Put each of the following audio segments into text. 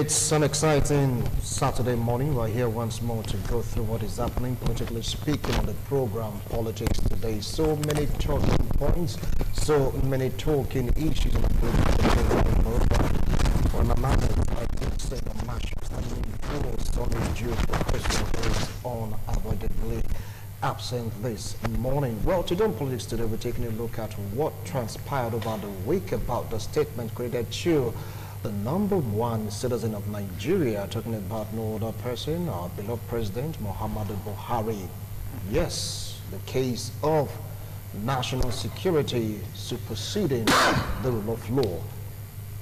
It's an exciting Saturday morning. We're here once more to go through what is happening, politically speaking, on the program Politics Today. So many talking points, so many talking issues on the political on a matter of say the matchups that imposed on the Jewish profession is unavoidably absent this morning. Well, today on Politics Today, we're taking a look at what transpired over the week about the statement created to the number one citizen of Nigeria, talking about no other person, our beloved President Muhammadu Buhari. Yes, the case of national security superseding the rule of law.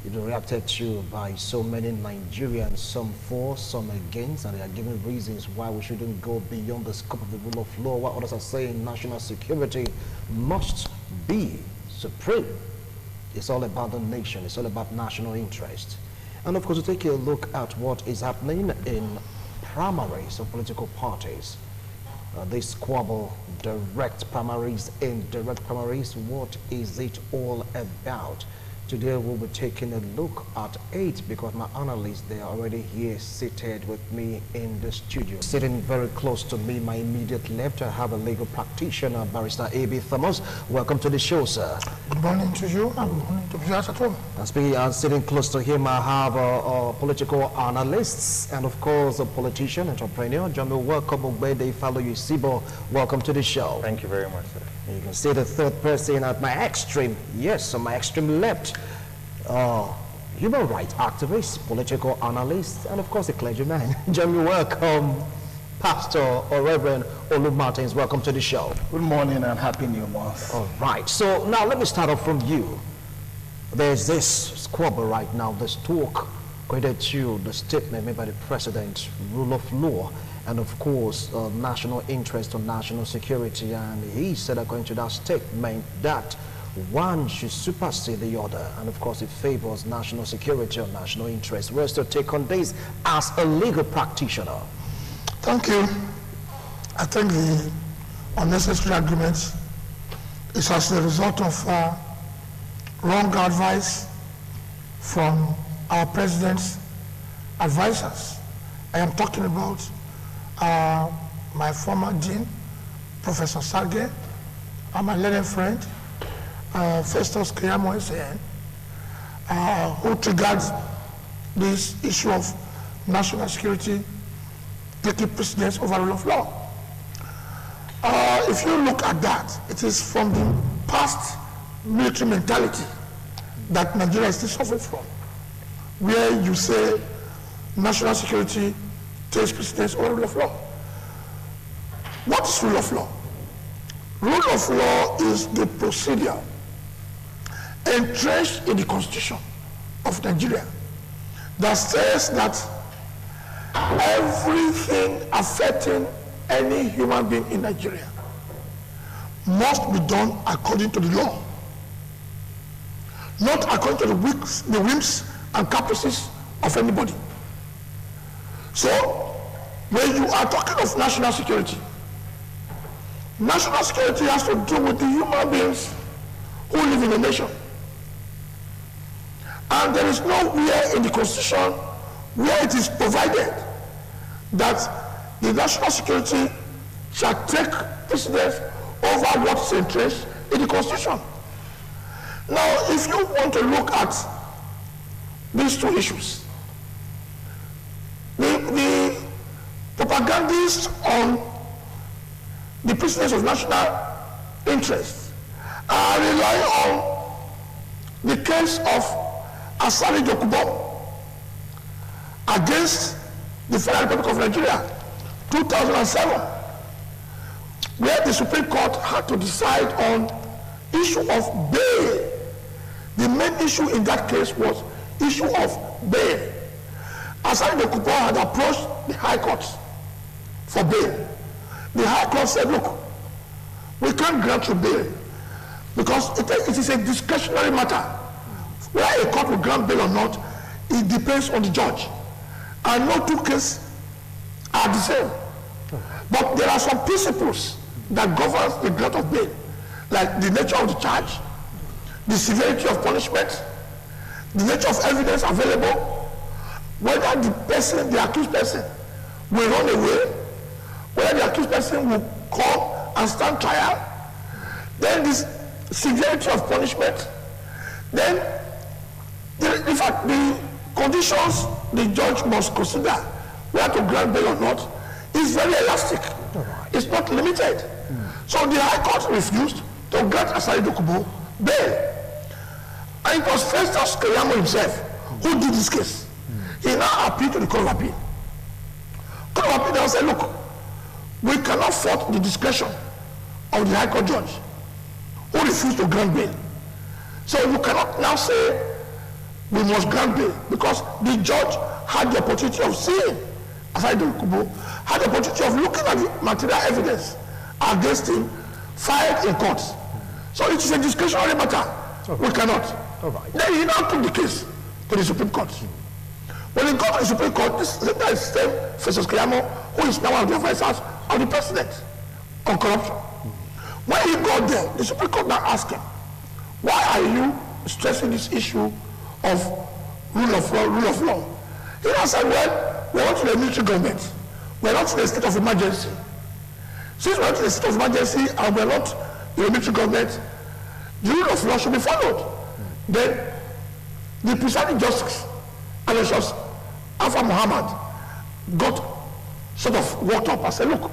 It was reacted to by so many Nigerians, some for, some against, and they are giving reasons why we shouldn't go beyond the scope of the rule of law. While others are saying national security must be supreme. It's all about the nation. It's all about national interest. And of course, we take a look at what is happening in primaries of political parties. This squabble, direct primaries, indirect primaries, what is it all about? Today we'll be taking a look at it because my analysts, they are already here seated with me in the studio. Sitting very close to me, my immediate left, I have a legal practitioner, Barrister A.B. Thomas. Welcome to the show, sir. Good morning to you and good morning to viewers at home. And sitting close to him, I have political analysts and of course a politician, entrepreneur, John Welcome Ogbede Faloyusibo. Welcome to the show. Thank you very much, sir. You can see the third person at my extreme, yes, on my extreme left, human rights activist, political analyst, and of course a clergyman. John, welcome, Pastor or Reverend Olu Martins. Welcome to the show. Good morning and happy new month. All right, so now let me start off from you. There's this squabble right now, this talk related to the statement made by the president, rule of law, and of course national interest or national security. And he said, according to that statement, that one should supersede the other, and of course it favors national security or national interest. Where's your take on this as a legal practitioner? Thank you. I think the unnecessary argument is as a result of wrong advice from our president's advisors. I am talking about my former dean, Professor Sarge, and my learned friend, Festus Keyamo SAN, who triggered this issue of national security taking precedence over rule of law. If you look at that, it is from the past military mentality that Nigeria is still suffering from, where you say national security takes precedence over rule of law. What is rule of law? Rule of law is the procedure entrenched in the Constitution of Nigeria that says that everything affecting any human being in Nigeria must be done according to the law, not according to the whims and caprices of anybody. So, when you are talking of national security has to do with the human beings who live in the nation. And there is nowhere in the Constitution where it is provided that the national security shall take precedence over what is entrenched in the Constitution. Now, if you want to look at these two issues, the propagandists on the precedence of national interest are relying on the case of Asari Dokubo against the Federal Republic of Nigeria, 2007, where the Supreme Court had to decide on issue of bail. The main issue in that case was issue of bail. Asari Dokubo had approached the High Court for bail. The High Court said, look, we can't grant you bail because it is a discretionary matter. Whether a court will grant bail or not, it depends on the judge. And no two cases are the same. But there are some principles that govern the grant of bail, like the nature of the charge, the severity of punishment, the nature of evidence available, whether the person, the accused person, will run away, whether the accused person will come and stand trial, then this severity of punishment, then in fact the conditions the judge must consider whether to grant bail or not is very elastic. It's not limited. So the High Court refused to grant Asari Dokubo bail. And it was Festus Keyamo himself who did this case. He now appealed to the Court of Appeal. Court of Appeal now said, look, we cannot fault the discretion of the High Court judge who refused to grant bail. So you cannot now say we must grant bail because the judge had the opportunity of seeing Asari Dokubo, had the opportunity of looking at the material evidence against him filed in court. So it is a discretionary matter. We cannot. Then he now took the case to the Supreme Court. When he got to the Supreme Court, this is the same Festus Keyamo, who is now one of the advisors of the president on corruption. When he got there, the Supreme Court now asked him, why are you stressing this issue of rule of law, rule of law? He now said, well, we're not in a military government. We're not in a state of emergency. Since we're not in a state of emergency and we're not in a military government, the rule of law should be followed. Then the presiding justice, Aloysius Alpha Muhammad, got sort of worked up and said, look,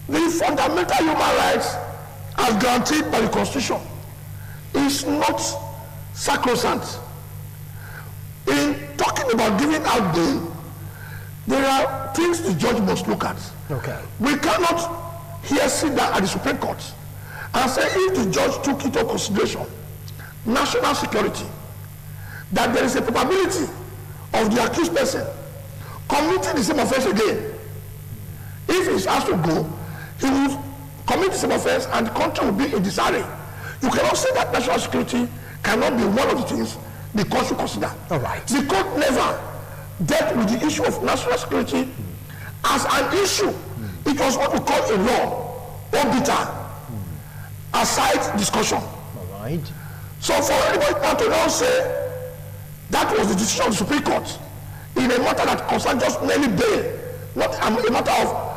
the fundamental human rights as guaranteed by the Constitution is not sacrosanct. In talking about giving out bail, there are things the judge must look at. Okay. We cannot here sit down at the Supreme Court and say if the judge took into consideration national security, that there is a probability of the accused person committing the same offense again. If he is asked to go, he will commit the same offense and the country will be in disarray. You cannot say that national security cannot be one of the things the court should consider. All right. The court never dealt with the issue of national security as an issue. It was what we call a law, obiter, aside discussion. All right. So for anybody now to now say that was the decision of the Supreme Court in a matter that concerns just merely bail, not a matter of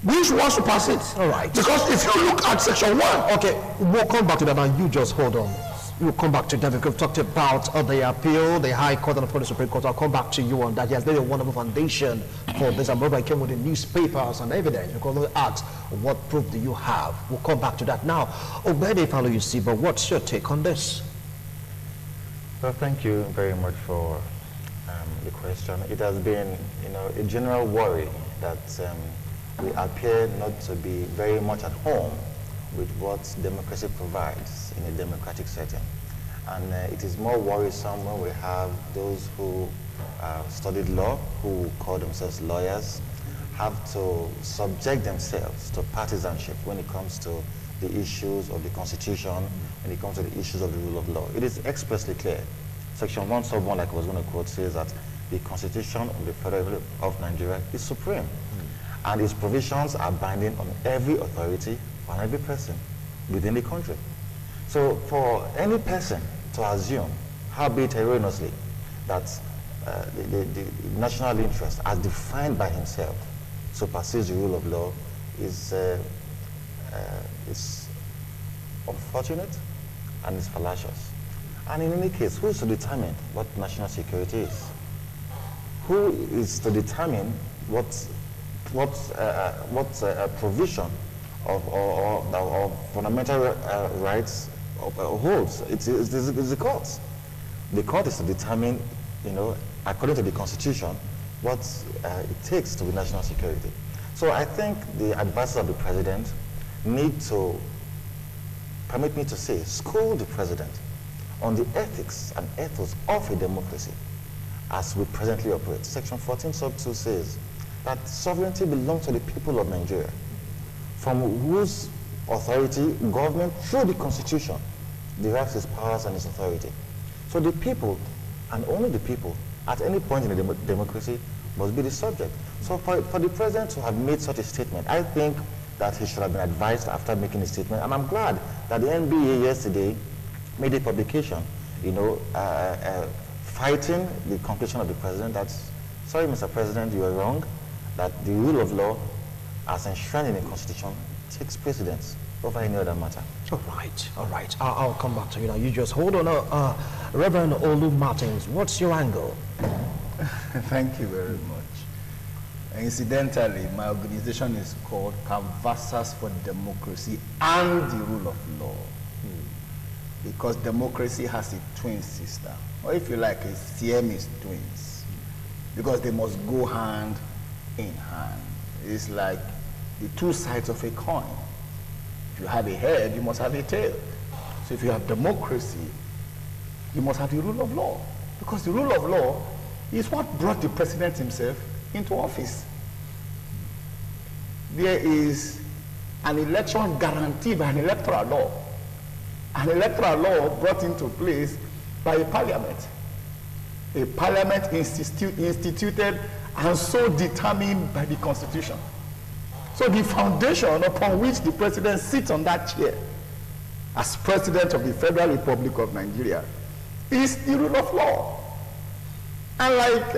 which one supersedes. All right. Because if you look at section 1. Okay, we'll come back to that and you just hold on. We'll come back to that because we've talked about the appeal, the High Court and the Supreme Court. I'll come back to you on that. He has laid a wonderful foundation for this. And I came with the newspapers and evidence because they asked, what proof do you have? We'll come back to that now. Obede Falo, you see, but what's your take on this? Well, thank you very much for the question. It has been, a general worry that we appear not to be very much at home with what democracy provides in a democratic setting. And it is more worrisome when we have those who studied law, who call themselves lawyers, have to subject themselves to partisanship when it comes to the issues of the Constitution, when it comes to the issues of the rule of law. It is expressly clear. Section 1 sub 1, like I was going to quote, says that the Constitution of the Federal Republic of Nigeria is supreme. And its provisions are binding on every authority, on every person within the country. So for any person to assume, howbeit erroneously, that the national interest as defined by himself supersedes the rule of law is unfortunate and is fallacious. And in any case, who is to determine what national security is? Who is to determine what provision of fundamental rights holds? It's the courts. The court is to determine, according to the Constitution, what it takes to be national security. So I think the advisors of the president need to, permit me to say, school the president on the ethics and ethos of a democracy as we presently operate. Section 14 sub 2 says that sovereignty belongs to the people of Nigeria, from whose authority government through the Constitution derives its powers and its authority. So the people, and only the people, at any point in a democracy must be the subject. So for the president to have made such a statement, I think that he should have been advised after making a statement, and I'm glad that the NBA yesterday made a publication, fighting the conclusion of the president that, sorry, Mr. President, you are wrong, that the rule of law, as enshrined in the Constitution, takes precedence over any other matter. All right. I'll come back to you now. You just hold on. Reverend Olu Martins, what's your angle? Thank you very much. Incidentally, my organization is called Canvassers for Democracy and the Rule of Law. Because democracy has a twin sister, or if you like, a Siamese twins, because they must go hand in hand. It's like the two sides of a coin. If you have a head, you must have a tail. So if you have democracy, you must have the rule of law, because the rule of law is what brought the president himself into office. There is an election guaranteed by an electoral law. An electoral law brought into place by a parliament. A parliament instituted and so determined by the Constitution. So the foundation upon which the president sits on that chair as president of the Federal Republic of Nigeria is the rule of law. And like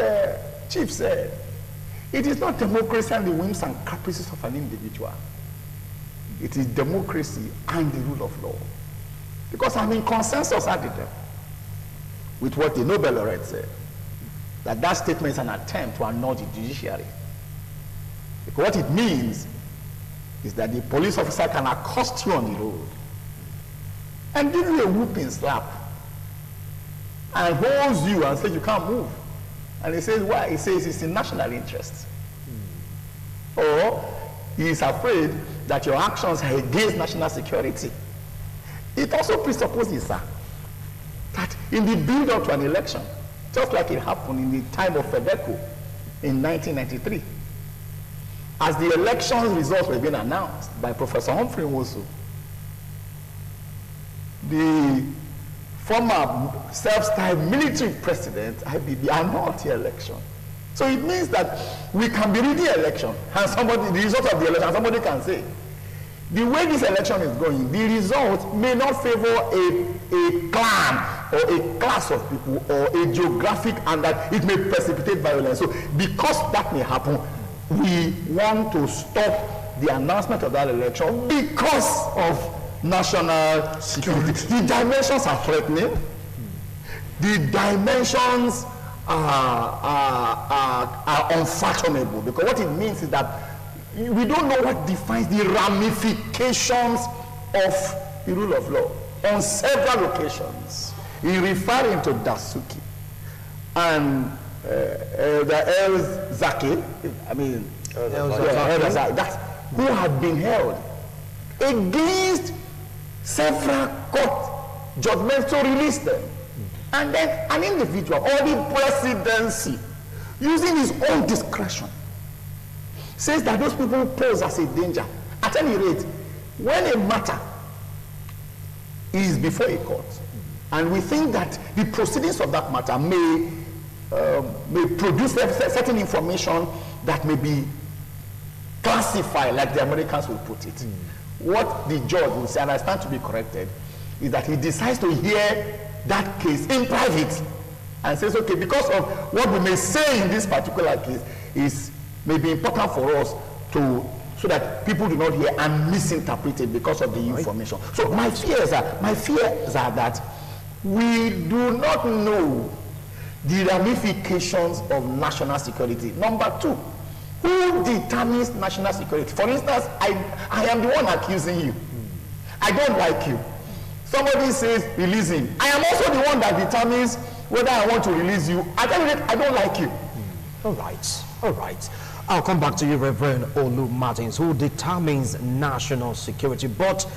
Chief said, it is not democracy and the whims and caprices of an individual. It is democracy and the rule of law. Because I'm in consensus at the time with what the Nobel laureate said, that statement is an attempt to annul the judiciary. Because what it means is that the police officer can accost you on the road and give you a whooping slap and holds you and says you can't move. And he says, why? He says it's in national interest. Or he is afraid that your actions are against national security. It also presupposes, sir, that in the build-up to an election, just like it happened in the time of FEDECO in 1993, as the election results were being announced by Professor Humphrey Nwosu, the former self-styled military president, IBB, annulled the election. So it means that we can be reading the election, and the result of the election, somebody can say, the way this election is going, the result may not favor a clan or a class of people or a geographic, and that it may precipitate violence. So because that may happen, we want to stop the announcement of that election because of national security. The dimensions are threatening. The dimensions are unfathomable, because what it means is that we don't know what defines the ramifications of the rule of law. On several occasions, in referring to Dasuki and the El Zaki, who had been held against several court judgments to release them. And then an individual or the presidency, using his own discretion, says that those people pose as a danger. At any rate, when a matter is before a court, and we think that the proceedings of that matter may produce certain information that may be classified, like the Americans will put it, what the judge will say, and I stand to be corrected, is that he decides to hear that case in private and says, okay, because of what we may say in this particular case is may be important for us to, so that people do not hear and misinterpret it because of the information. So my fears are that we do not know the ramifications of national security. Number two, who determines national security? For instance, I am the one accusing you. I don't like you. Somebody says release him. I am also the one that determines whether I want to release you. At any rate, I don't like you. All right. I'll come back to you, Reverend Olu Martins, who determines national security, but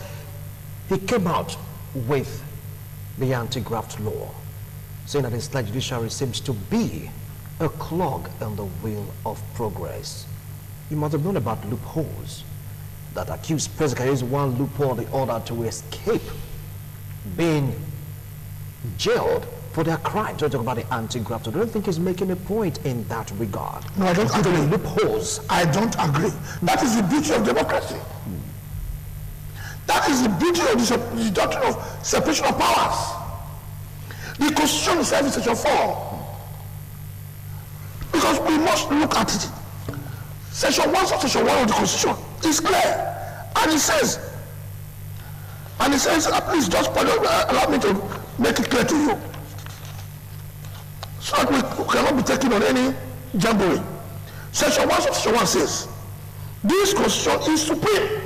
he came out with the anti-graft law, saying that his judiciary seems to be a clog in the wheel of progress. You must have known about loopholes that accused President use one loophole or the other to escape being jailed for their crimes. So talk about the anti-graft. I don't think he's making a point in that regard. No, I don't agree. Loopholes. I don't agree. That is the beauty of democracy. That is the beauty of the doctrine of separation of powers. The Constitution itself is Section 4. Because we must look at it. Section 1 of Section 1 of the Constitution is clear. And it says, please just allow me to make it clear to you, so that we cannot be taken on any jamboree. Section 1 of Section 1 says, this Constitution is supreme,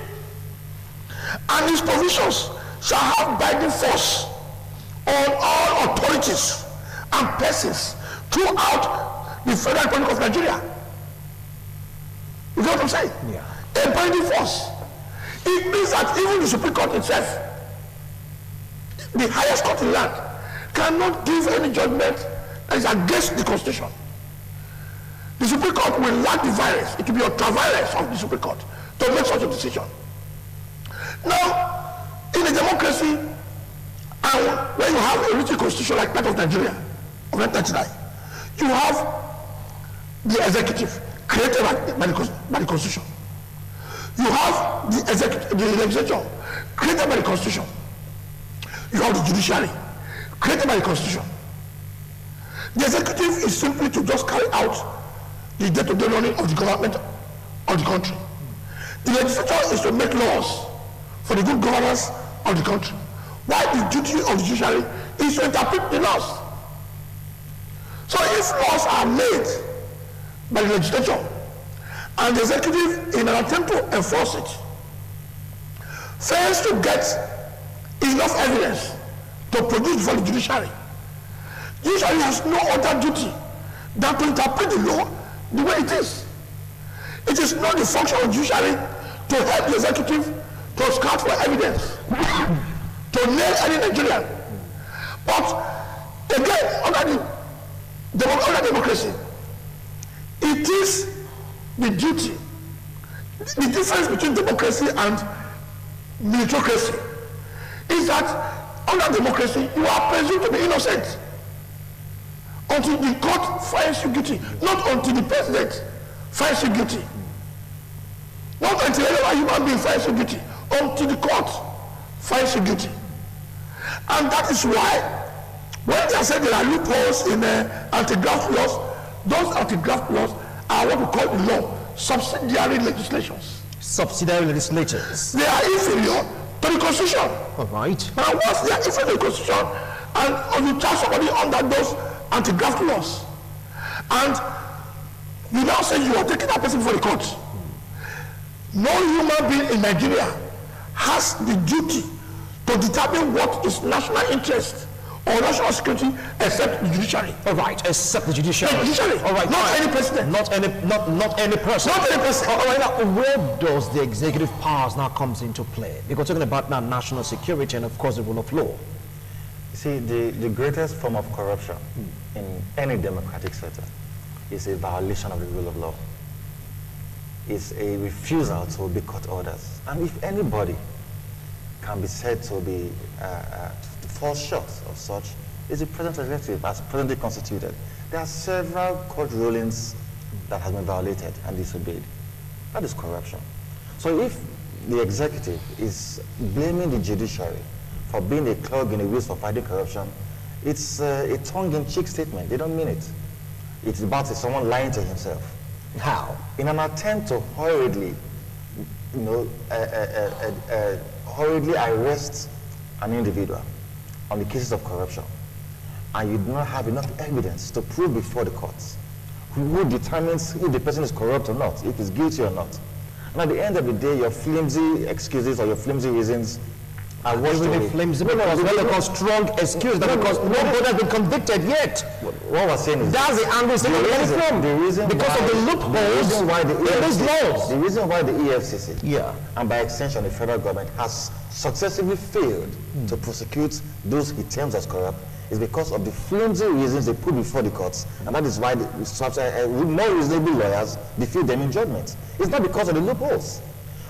and its provisions shall have binding force on all authorities and persons throughout the Federal Republic of Nigeria. You know what I'm saying? Yeah. A binding force. It means that even the Supreme Court itself, the highest court in land, cannot give any judgment that is against the Constitution. The Supreme Court will lack the virus. It will be ultra virus of the Supreme Court to make such a decision. Now, in a democracy, and when you have a written constitution like that of Nigeria of 1999, you have the executive created by the Constitution. You have the legislature created by the Constitution. You have the judiciary created by the Constitution. The executive is simply to just carry out the day-to-day running of the government of the country. The legislature is to make laws for the good governance of the country, while the duty of the judiciary is to interpret the laws. So if laws are made by the legislature and the executive, in an attempt to enforce it, fails to get enough evidence to produce for the judiciary, the judiciary has no other duty than to interpret the law the way it is. It is not the function of the judiciary to help the executive to scout for evidence, to nail any Nigerian. But again, under democracy, it is the duty. The difference between democracy and meritocracy is that under democracy, you are presumed to be innocent until the court finds you guilty, not until the president finds you guilty. Not until any human being finds you guilty, until the court finds you guilty. And that is why, when they say there are loopholes in anti-graft laws, those anti-graft laws are what we call in law subsidiary legislations. Subsidiary legislatures. They are inferior to the Constitution. All right. Now, once they are inferior to the Constitution, and you charge somebody under those anti-graft laws, and you now say you are taking that person before the court, no human being in Nigeria has the duty to determine what is national interest or national security except the judiciary. All right, except the judiciary. The judiciary. All right. Not any president. Not any person. Not any person. All right, now, where does the executive powers now comes into play? Because we're talking about now national security and, of course, the rule of law. You see, the greatest form of corruption in any democratic setting is a violation of the rule of law. It's a refusal to obey court orders. And if anybody can be said to be to fall short of such, is the president elected as presently constituted. There are several court rulings that have been violated and disobeyed. That is corruption. So if the executive is blaming the judiciary for being a clog in the wheels for fighting corruption, it's a tongue-in-cheek statement. They don't mean it. It's about someone lying to himself. How? In an attempt to hurriedly, hurriedly arrest an individual on the cases of corruption, and you do not have enough evidence to prove before the courts who determines if the person is corrupt or not, if he's guilty or not. And at the end of the day, your flimsy excuses or your flimsy reasons are washed away. Flimsy because strong excuse that because nobody has been convicted yet. What we're saying is that's the angle the reason because why, of the loopholes in these laws. The reason why the EFCC, yeah, and by extension the federal government, has successively failed to prosecute those he terms as corrupt is because of the flimsy reasons they put before the courts, and that is why more reasonable lawyers defeat them in judgment. It's not because of the loopholes.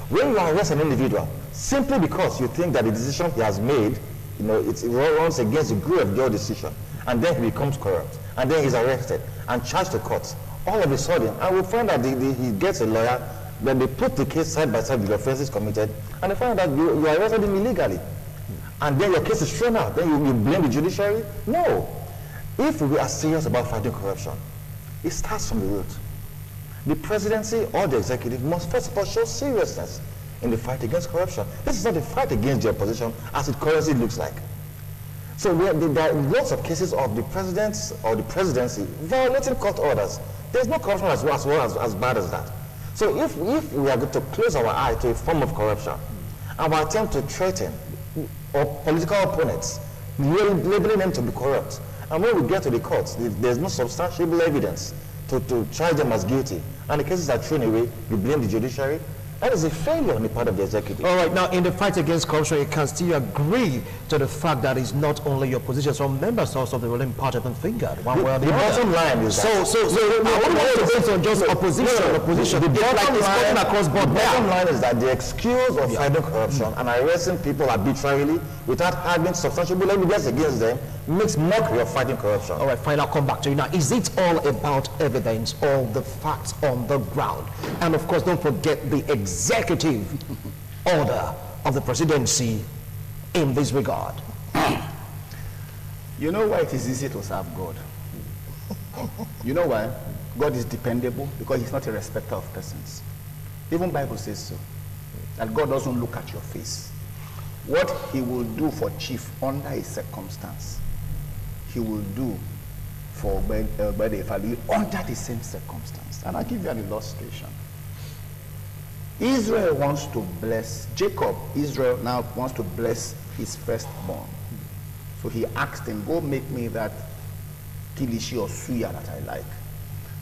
When you arrest an individual simply because you think that the decision he has made, it runs against the grain of your decision, and then he becomes corrupt, and then he's arrested and charged to court, all of a sudden, I will find that he gets a lawyer, then they put the case side by side with the offenses committed, and they find that you arrested him illegally. and then your case is thrown out, then you blame the judiciary? No. If we are serious about fighting corruption, it starts from the root. The presidency or the executive must first of all show seriousness in the fight against corruption. This is not a fight against the opposition as it currently looks like. So there are lots of cases of the presidents or the presidency violating court orders. There's no corruption as bad as that. So if we are going to close our eye to a form of corruption, our attempt to threaten our political opponents, labeling them to be corrupt, and when we get to the courts, there's no substantiable evidence to try them as guilty, and the cases are thrown away, you blame the judiciary. That is a failure on the part of the executive. All right, now in the fight against corruption, you can still agree to the fact that it's not only your position, some members also of the ruling party have been fingered one way or the other. Bottom line is that... So I wouldn't want to based on just opposition. The bottom line is that the excuse of fighting corruption and arresting people arbitrarily without having substantial evidence against them makes mockery of fighting corruption. All right, fine, I'll come back to you. Now, is it all about evidence or the facts on the ground? And of course, don't forget the executive order of the presidency in this regard. You know why it is easy to serve God? You know why? God is dependable because he's not a respecter of persons. Even Bible says so. That God doesn't look at your face. What he will do for chief under a circumstance, he will do for the family under the same circumstance. And I'll give you an illustration. Israel wants to bless Jacob. Israel now wants to bless his firstborn. So he asked him, go make me that kilishi or suya that I like.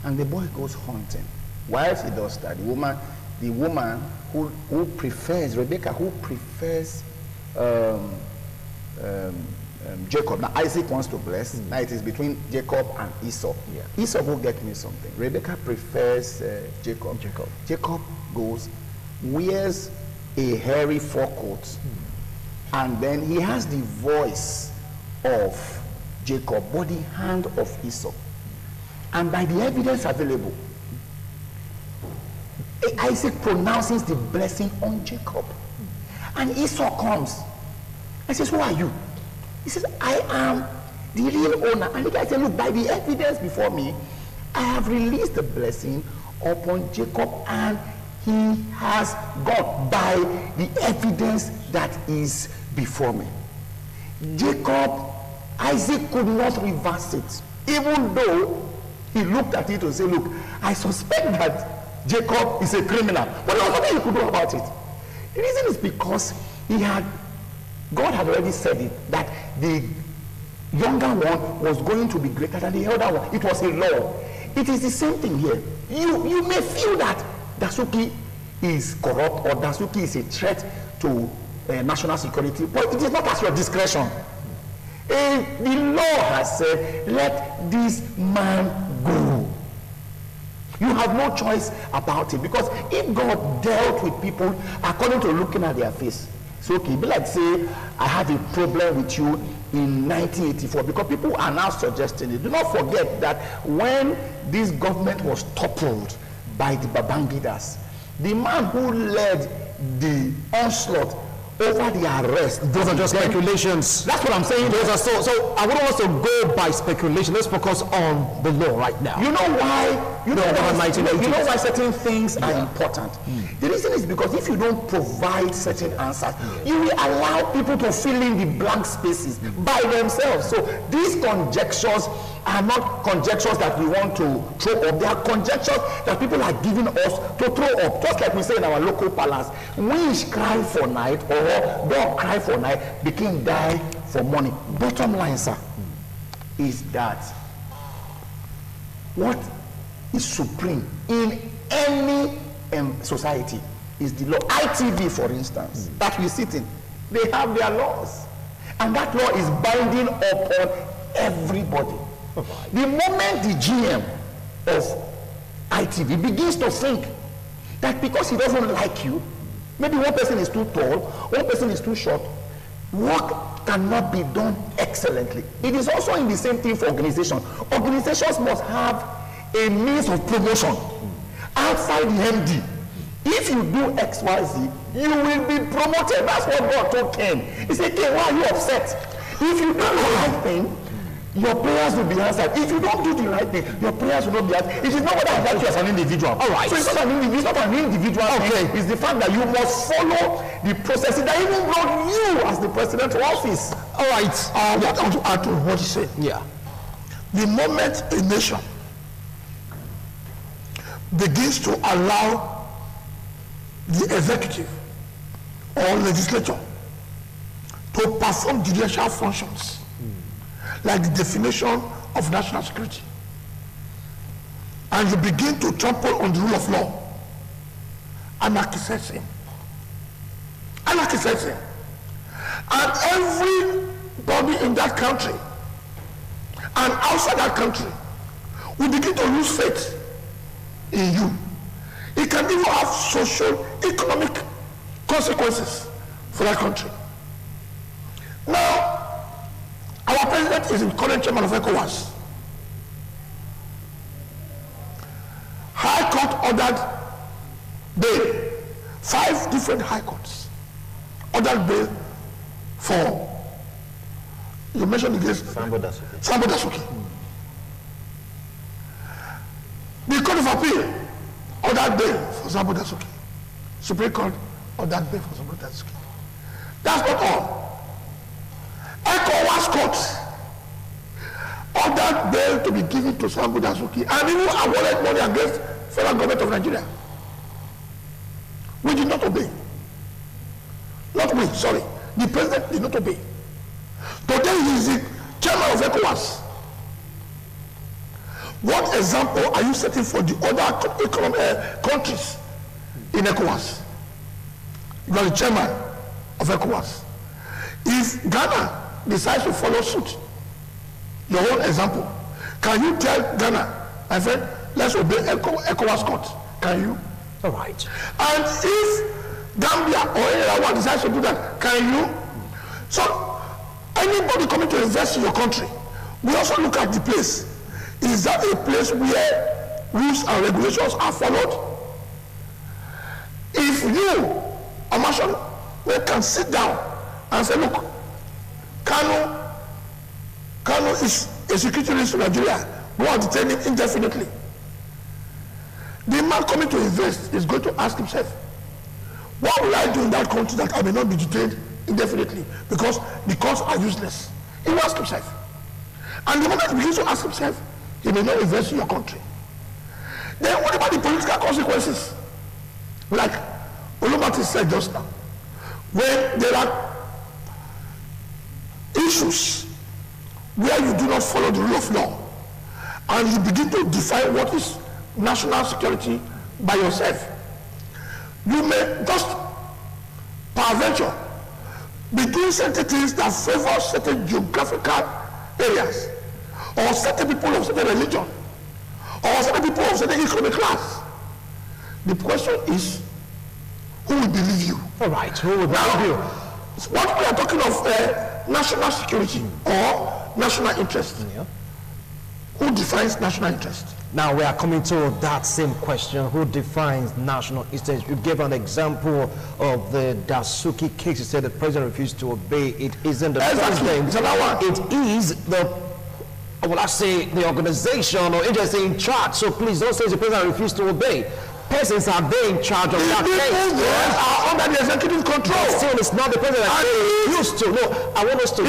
And the boy goes hunting. Whilst he does that, the woman who prefers, Rebecca, who prefers Jacob. Now Isaac wants to bless. Now it is between Jacob and Esau. Yeah. Esau will get me something. Rebecca prefers Jacob. Jacob goes, wears a hairy forecoat, and then he has the voice of Jacob, but the hand of Esau. And by the evidence available, Isaac pronounces the blessing on Jacob. And Esau comes and says, who are you? He says, I am the real owner. And the guy said, look, by the evidence before me, I have released the blessing upon Jacob, and he has got by the evidence that is before me. Isaac could not reverse it, even though he looked at it and said, look, I suspect that Jacob is a criminal. But there was nothing he could do about it. The reason is because God had already said it, that the younger one was going to be greater than the elder one. It was a law. It is the same thing here. You may feel that Dasuki is corrupt or Dasuki is a threat to national security, but it is not at your discretion. The law has said, let this man go. You have no choice about it, because if God dealt with people according to looking at their face, so okay, be like say I have a problem with you in 1984, because people are now suggesting it. Do not forget that when this government was toppled by the Babangidas, the man who led the onslaught over the arrest. Those are just speculations. That's what I'm saying. Those are so I wouldn't want to go by speculation. Let's focus on the law right now. You know why? You know why certain things are important. The reason is because if you don't provide certain answers, you will allow people to fill in the blank spaces by themselves. So these conjectures are not conjectures that we want to throw up. They are conjectures that people are giving us to throw up. Just like we say in our local palace, wish cry for night, or dog cry for night, the king die for money. Bottom line, sir, is that what is supreme in any society is the law. ITV, for instance, that we sit in, they have their laws, and that law is binding upon everybody. The moment the GM of ITV begins to think that because he doesn't like you, maybe one person is too tall, one person is too short, work cannot be done excellently. It is also in the same thing for organizations. Organizations must have a means of promotion outside the MD. if you do X, Y, Z, you will be promoted. That's what God told Cain. He said, Cain, why are you upset? If you do the right thing, your prayers will be answered. If you don't do the right thing, your prayers will not be answered. It is not what I invite you as an individual. All right. So it's not an individual Okay. thing. It's the fact that you must follow the process that even brought you as the president to office. All right. What I want to add to what he said. Yeah. The moment a nation begins to allow the executive or legislature to perform judicial functions, like the definition of national security, and you begin to trample on the rule of law, anarchy sets in. Anarchy sets in. And everybody in that country and outside that country will begin to lose faith in you. It can even have social, economic consequences for that country. Now, our president is the current chairman of ECOWAS. High Court ordered bail. 5 different high courts ordered bail for, you mentioned against Sambo Dasuki. Sambo Dasuki. The Court of Appeal ordered bail for Sambo Dasuki. Supreme Court ordered bail for Sambo Dasuki. That's not all. ECOWAS Court ordered bail to be given to Sambo Dasuki and even awarded money against federal government of Nigeria. We did not obey. Not we, sorry. The president did not obey. Today he is the chairman of ECOWAS. What example are you setting for the other countries in ECOWAS? You are the chairman of ECOWAS. If Ghana decides to follow suit, your own example, can you tell Ghana, my friend, let's obey ECOWAS court? Can you? All right. And if Gambia or any other one decides to do that, can you? So anybody coming to invest in your country, we also look at the place. Is that a place where rules and regulations are followed? If you, Amashon, we can sit down and say, look, Kano is a security risk to Nigeria. Go and detain him indefinitely. The man coming to invest is going to ask himself, what will I do in that country that I may not be detained indefinitely? Because the courts are useless. He will ask himself. And the moment he begins to ask himself, he may not invest in your country. Then what about the political consequences? Like Olumati said just now, when there are issues where you do not follow the rule of law and you begin to define what is national security by yourself, you may just peradventure be doing certain things that favor certain geographical areas or certain people of certain religion or certain people of certain economic class. The question is, who will believe you? All right. Who will believe you? What we are talking of national security or national interest. Yeah. Who defines national interest? Now we are coming to that same question. Who defines national interest? You gave an example of the Dasuki case. You said the president refused to obey. It isn't the president. It is the, well, I say the organization or agency in charge. So please don't say the president refused to obey. Persons are they in charge of that case. Are under the executive control. But still, it's not the president that refused to. No, I want us to.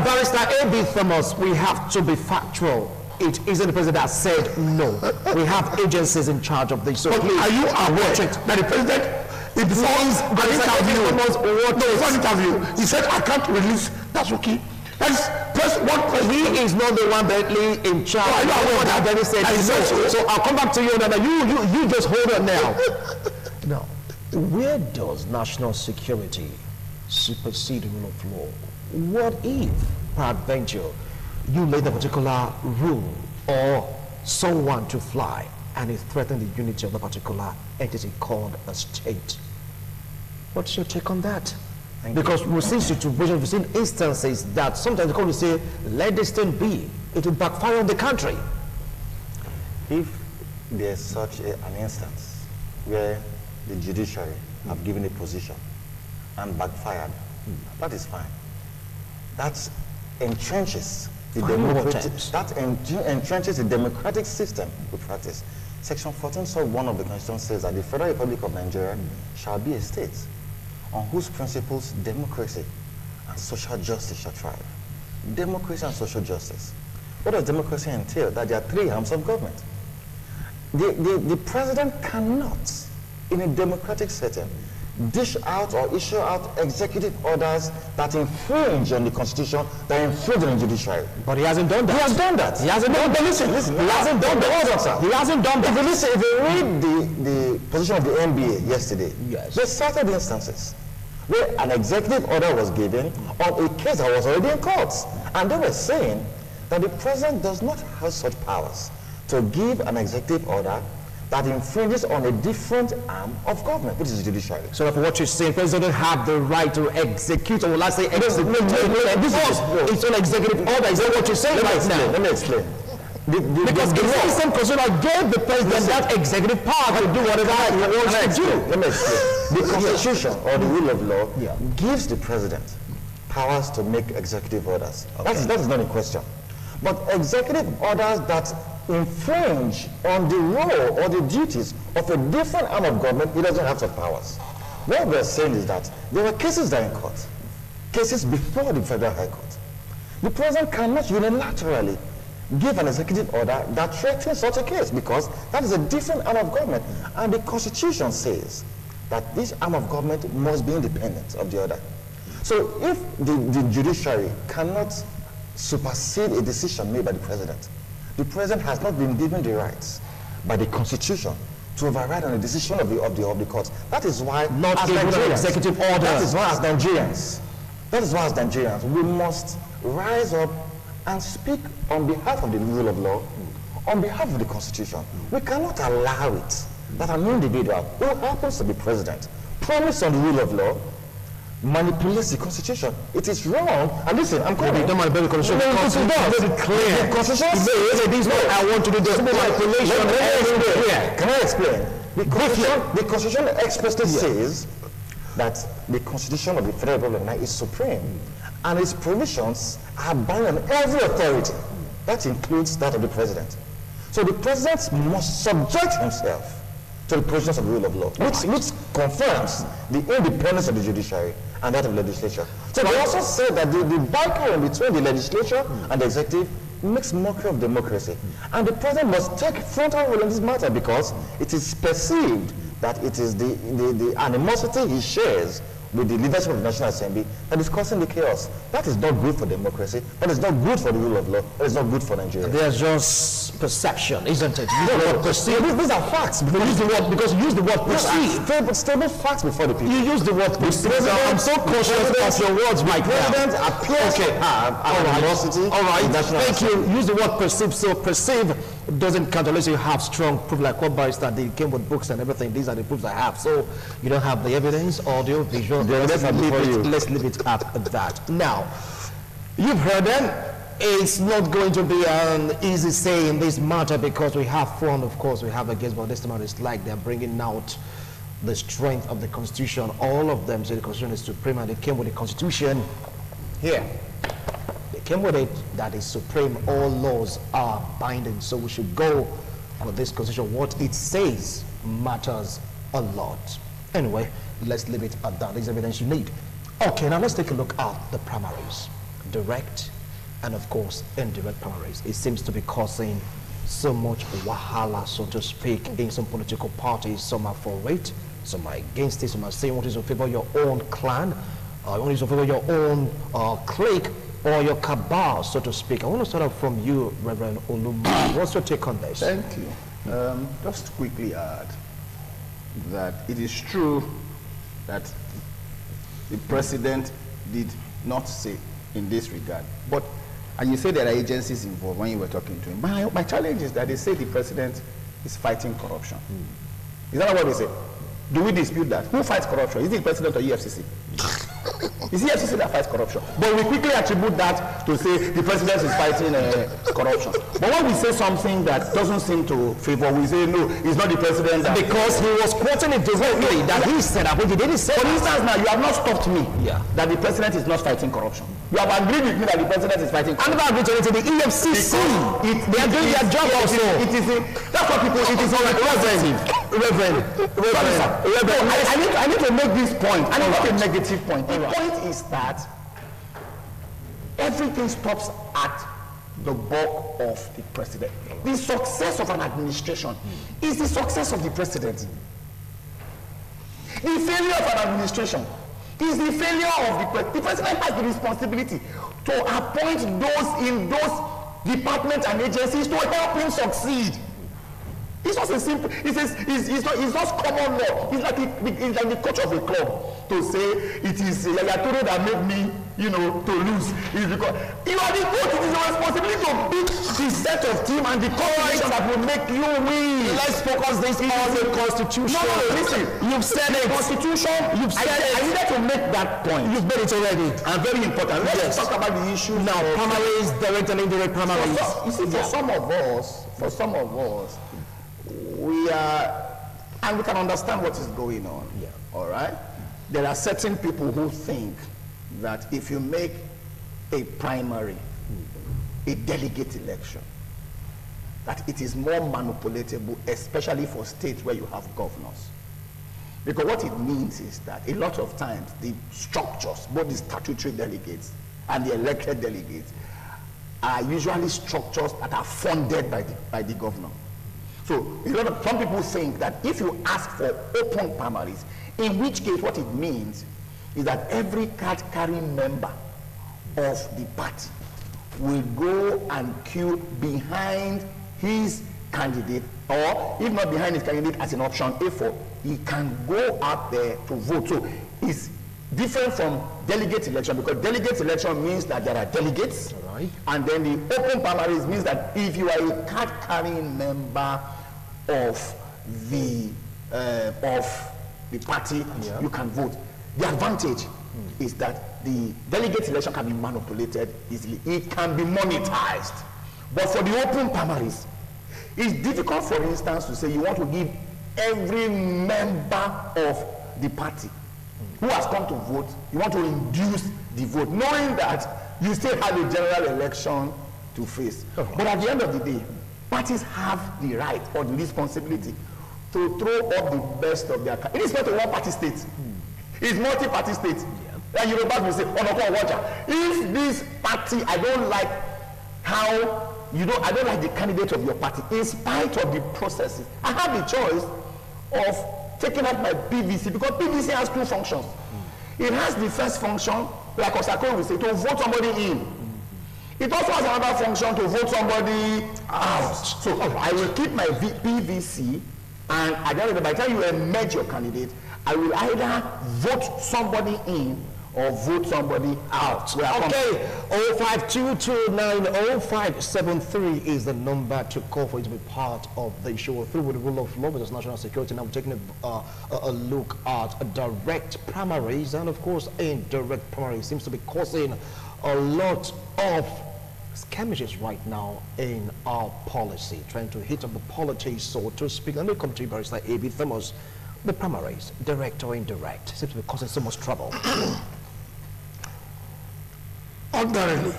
Barrister A.B. Thomas, we have to be factual. It isn't the president that said no. We have agencies in charge of this. So But please, are you aware that the president, before an interview, he said, I can't release Dasuki. He is not the one directly in charge. I know what that Dennis said. So I'll come back to you. You just hold on now. Now, where does national security supersede the rule of law? What if, peradventure, you laid a particular rule or someone to fly and it threatened the unity of the particular entity called a state? What's your take on that? Because we've seen situations, we've seen instances that sometimes the country say, let this thing be. It will backfire on the country. If there's such an instance where the judiciary have given a position and backfired, that is fine. That entrenches the democratic system we practice. Section 14 sub 1 of the Constitution says that the Federal Republic of Nigeria shall be a state on whose principles democracy and social justice shall thrive. Democracy and social justice. What does democracy entail? That there are three arms of government. The president cannot, in a democratic setting, dish out or issue out executive orders that infringe on the Constitution, that infringe on the judiciary. But he hasn't done that. He has done that. He hasn't done that. Listen. He hasn't done that. He hasn't done that. If you read the position of the NBA yesterday, yes, they cited instances where an executive order was given on a case that was already in court. And they were saying that the president does not have such powers to give an executive order that infringes on a different arm of government, which is the judiciary. So for what you're saying, president doesn't have the right to execute, or will I say execute? It's an executive order. Is that what you're saying right now? Let me explain. Because the system constitution gave the president that executive power to do whatever he wants to do. Let me explain. The Constitution or the rule of law gives the president powers to make executive orders. Okay. That is not in question. But executive orders that infringe on the role or the duties of a different arm of government, he doesn't have such powers. What we're saying is that there were cases that in court, cases before the Federal High Court. The president cannot unilaterally give an executive order that threatens such a case, because that is a different arm of government. And the Constitution says that this arm of government must be independent of the other. So if the judiciary cannot supersede a decision made by the president has not been given the rights by the Constitution to override on a decision of the court. That is why, not given an executive order. That is why as Nigerians, we must rise up and speak on behalf of the rule of law, on behalf of the Constitution. We cannot allow it that an individual who happens to be president promise on the rule of law manipulates the Constitution. It is wrong. And listen, I'm calling. Don't manipulate the Constitution. The Constitution is clear. The Constitution says I want to do this manipulation. Can I explain? The Constitution expressly says that the Constitution of the Federal Republic of Nigeria is supreme, and its provisions are binding on every authority. That includes that of the president. So the president must subject himself to the provisions of the rule of law, which confirms the independence of the judiciary and that of the legislature. So they also say that the bickering between the legislature and the executive makes mockery of democracy. And the president must take frontal role in this matter, because it is perceived that it is the animosity he shares with the leadership of the National Assembly that is causing the chaos. That is not good for democracy. That is not good for the rule of law. That is not good for Nigeria. There's just perception, isn't it? These are facts. Because you use the word perceive. Stable facts before the people. You use the word perceive. I'm so cautious of your words right now. The president appears to have animosity. All right. Thank you. Use the word perceive. So perceive doesn't count unless you have strong proof, like what barrister they came with books and everything. These are the proofs I have. So you don't have the evidence, audio, visual. Let's leave it at that. Now, you've heard them. It's not going to be an easy say in this matter, because we have fun, of course, we have against, but this time it's like they're bringing out the strength of the Constitution. All of them say the Constitution is supreme, and they came with the Constitution here. They came with it that is supreme. All laws are binding, so we should go with this Constitution. What it says matters a lot. Anyway, let's leave it at that. There's evidence you need. Okay, now let's take a look at the primaries. Direct and, of course, indirect primaries. It seems to be causing so much wahala, so to speak, in some political parties. Some are for it, some are against it, some are saying what is in favor of your own clan, what is in favor of your own clique, or your cabal, so to speak. I want to start off from you, Reverend Oluma. What's your take on this? Thank you. Just to quickly add that it is true that the president did not say in this regard, but and you say there are agencies involved when you were talking to him. My challenge is that they say the president is fighting corruption. Is that what they say? Do we dispute that? Who fights corruption? Is it the president or EFCC? It's EFCC that fights corruption. But we quickly attribute that to say the president is fighting corruption. But when we say something that doesn't seem to favor, we say no, it's not the president. Because he was quoting it directly that he said that, but he didn't say. For instance, now you have not stopped me that the president is not fighting corruption. You have agreed with me that the president is fighting corruption. I'm not agreeing to the EFCC. They are doing their job also. That's what people. It is Reverend. I need to make this point. I need to make a negative point. The point is that everything stops at the bulk of the president. The success of an administration is the success of the president. The failure of an administration is the failure of the president. The president has the responsibility to appoint those in those departments and agencies to help him succeed. It's just a simple, it's just common law. It's like the coach of a club to say it is Yaya Toure that made me, to lose. It's because you are the coach. It is your responsibility to beat the set of team and the coalition that will make you win. Let's focus this on the Constitution. No, listen. You've said it. Constitution. You've said it. I needed to make that point. You've made it already. And very important. Let's talk about the issue now. Primaries, direct and indirect primaries. You see, for some of us. We are, and we can understand what is going on. Yeah. All right. There are certain people who think that if you make a primary, a delegate election, that it is more manipulatable, especially for states where you have governors. Because what it means is that a lot of times the structures, both the statutory delegates and the elected delegates, are usually structures that are funded by the governor. So some people think that if you ask for open primaries, in which case what it means is that every card-carrying member of the party will go and queue behind his candidate, or if not behind his candidate as an option A4, he can go out there to vote. So it's different from delegate election, because delegate election means that there are delegates, right, and then the open primaries means that if you are a card-carrying member of the party, you can vote. The advantage is that the delegate election can be manipulated easily. It can be monetized. But for the open primaries, it's difficult, for instance, to say you want to give every member of the party who has come to vote, you want to induce the vote, knowing that you still have a general election to face. But at the end of the day, parties have the right or the responsibility to throw up the best of their candidates. It is not a one-party state. It's multi-party state. And Yoruba will say, if this party, I don't like how, I don't like the candidate of your party, in spite of the processes, I have the choice of taking up my PVC, because PVC has two functions. It has the first function, like Osako will say, to vote somebody in. It also has another function to vote somebody out. So I will keep my PVC, and at the end of the day, by the time you emerge your candidate, I will either vote somebody in or vote somebody out. Okay, 0522900573 is the number to call for you to be part of the show. Through with the rule of law, with national security. Now we're taking a look at direct primaries, and of course indirect primaries seems to be causing a lot of skirmishes right now in our policy, trying to hit up the politics, so to speak. And we come to Barrister A.B. Thomas. The primaries, direct or indirect, seems to be causing so much trouble. Ordinarily,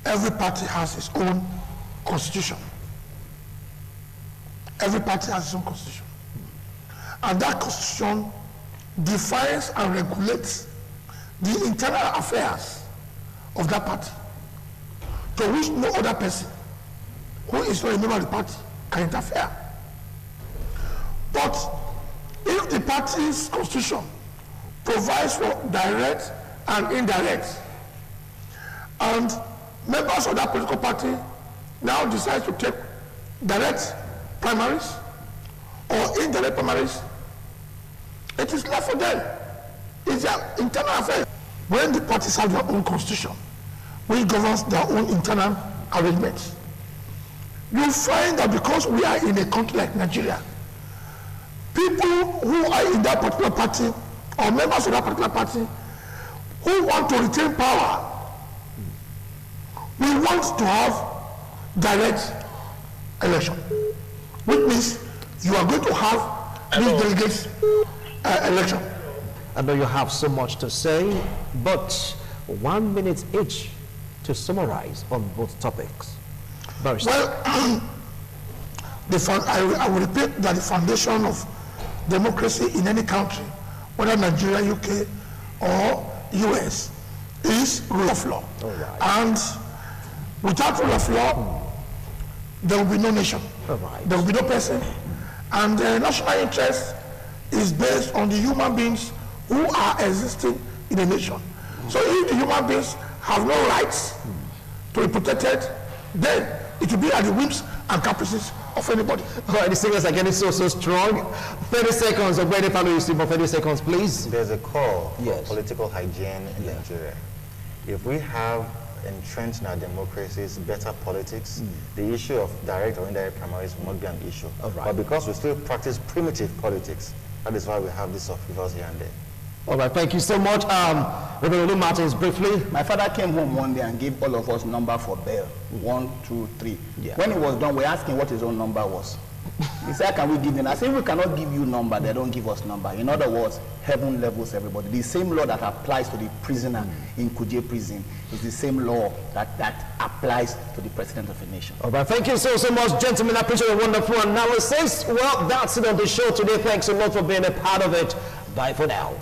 every party has its own constitution. Every party has its own constitution. And that constitution defines and regulates the internal affairs of that party, to which no other person who is not a member of the party can interfere. But if the party's constitution provides for direct and indirect, and members of that political party now decide to take direct primaries or indirect primaries, it is left for them. It's their internal affair. When the parties have their own constitution, which governs their own internal arrangements, you find that because we are in a country like Nigeria, people who are in that particular party or members of that particular party who want to retain power, we want to have direct election, which means you are going to have these delegates election. I know you have so much to say, but 1 minute each to summarize on both topics. Barrister. Well, I will repeat that the foundation of democracy in any country, whether Nigeria, UK, or US, is rule of law. Right. And without rule of law, there will be no nation. Right. There will be no person. And national interest is based on the human beings who are existing in a nation. So if the human beings have no rights to be protected, then it will be at the whims and caprices of anybody. All right, the signals are getting so strong. 30 seconds, or where family you see for 30 seconds, please. There's a call for Yes. political hygiene in Nigeria. If we have entrenched in our democracies better politics, the issue of direct or indirect primaries will not be an issue. All right. But because we still practice primitive politics, that is why we have this of fevers here and there. All right, thank you so much. Reverend Olu Martins, briefly. My father came home one day and gave all of us number for bail. 1, 2, 3. Yeah. When it was done, we asked him what his own number was. He said, can we give them? I said, we cannot give you number, they don't give us number. In other words, heaven levels everybody. The same law that applies to the prisoner in Kuje prison is the same law that applies to the president of a nation. All right, thank you so much, gentlemen. I appreciate your wonderful analysis. Well, that's it on the show today. Thanks a lot for being a part of it. Bye for now.